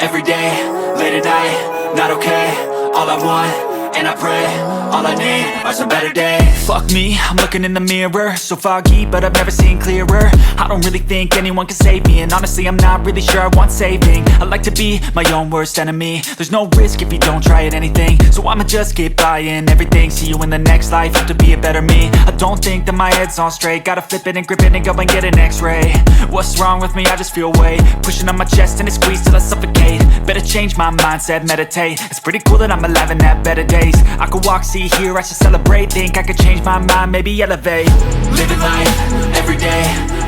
every day, late at night, not okay. All I want, and I pray, all I need are some better days. Fuck me, I'm looking in the mirror, so foggy, but I've never seen clearer. I don't really think anyone can save me, and honestly I'm not really sure I want saving. I like to be my own worst enemy. There's no risk if you don't try at anything, so I'ma just keep buying everything. See you in the next life, have to be a better me. I don't think that my head's on straight, gotta flip it and grip it and go and get an x-ray. What's wrong with me? I just feel weight pushing on my chest and it squeezes till I suffocate. Better change my mindset, meditate. It's pretty cool that I'm alive and have better days. I could walk, see, hear, I should celebrate. Think I could change my mind, maybe elevate. Living life, every day,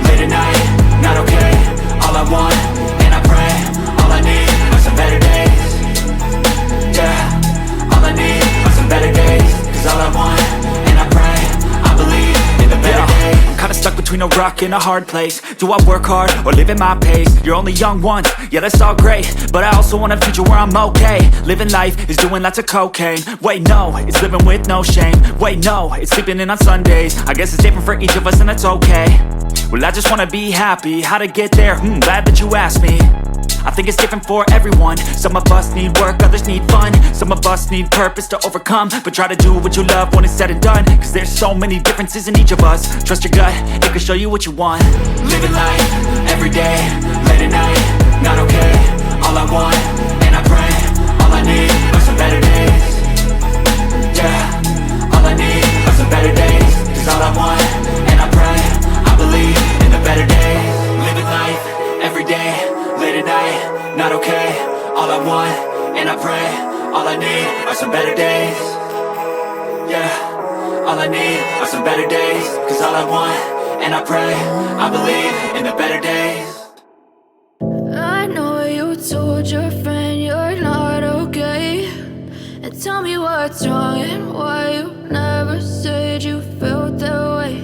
late at night, not okay. All I want, and I pray, all I need are some better days. Yeah, all I need are some better days. Cause all I want, and I pray, I believe in the better days. I'm kinda stuck between a rock and a hard place. Do I work hard or live at my pace? You're only young once, yeah that's all great, but I also want a future where I'm okay. Living life is doing lots of cocaine. Wait no, it's living with no shame. Wait no, it's sleeping in on Sundays. I guess it's different for each of us and that's okay. Well I just wanna be happy, how to get there? Glad that you asked me. I think it's different for everyone. Some of us need work, others need fun. Some of us need purpose to overcome. But try to do what you love when it's said and done, cause there's so many differences in each of us. Trust your gut, it can show you what you want. Living life, every day, late at night, not okay. All I want, and I pray, all I need are some better days. Yeah, all I need are some better days. Cause all I want, and I pray, I believe in the better days. Living life, every day, late at night, not okay. All I want, and I pray, all I need are some better days. Yeah, all I need are some better days. Cause all I want, and I pray, I believe in the better days. I know you told your friend you're not okay, and tell me what's wrong and why you never said you felt that way.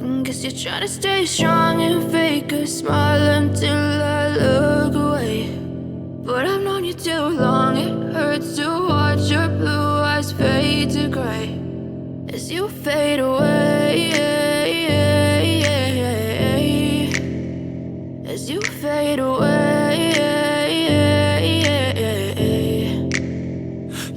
And guess you're trying to stay strong and fake a smile until I look away. But I've known you too long, it hurts to watch your blue eyes fade to gray as you fade away, as you fade away.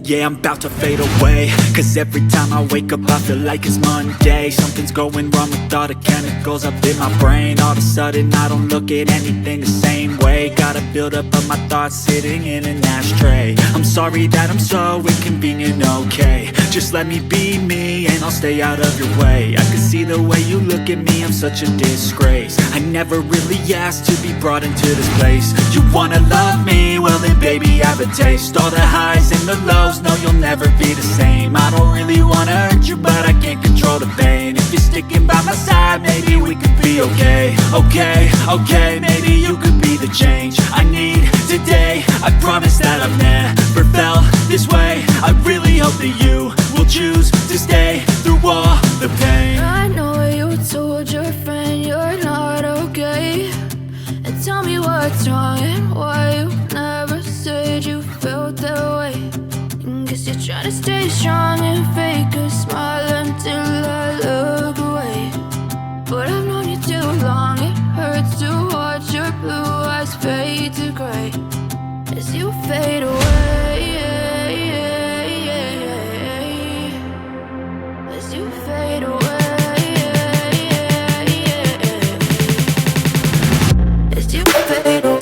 Yeah, I'm about to fade away, cause every time I wake up I feel like it's Monday. Something's going wrong with all the chemicals up in my brain. All of a sudden I don't look at anything the same way. Got a buildup of my thoughts sitting in an ashtray. I'm sorry that I'm so inconvenient, okay. Just let me be me and I'll stay out of your way. I can see the way you look at me, I'm such a disgrace. I never really asked to be brought into this place. You wanna love me? Well then baby I have a taste. All the highs and the lows, no you'll never be the same. I don't really wanna hurt you but I can't control the pain. If you're sticking by my side maybe we could be okay. Okay, maybe you could be the change I need today. I promise that I've never felt this way. I really hope that you will choose to stay through all the pain. I know you told your friend you're not okay, and tell me what's wrong and why you never said you felt that way. And guess you're trying to stay strong and fake a smile until I look away. But I've known you too long, it hurts to watch your blue eyes fade to gray as you fade away, as you fade away, as you fade away.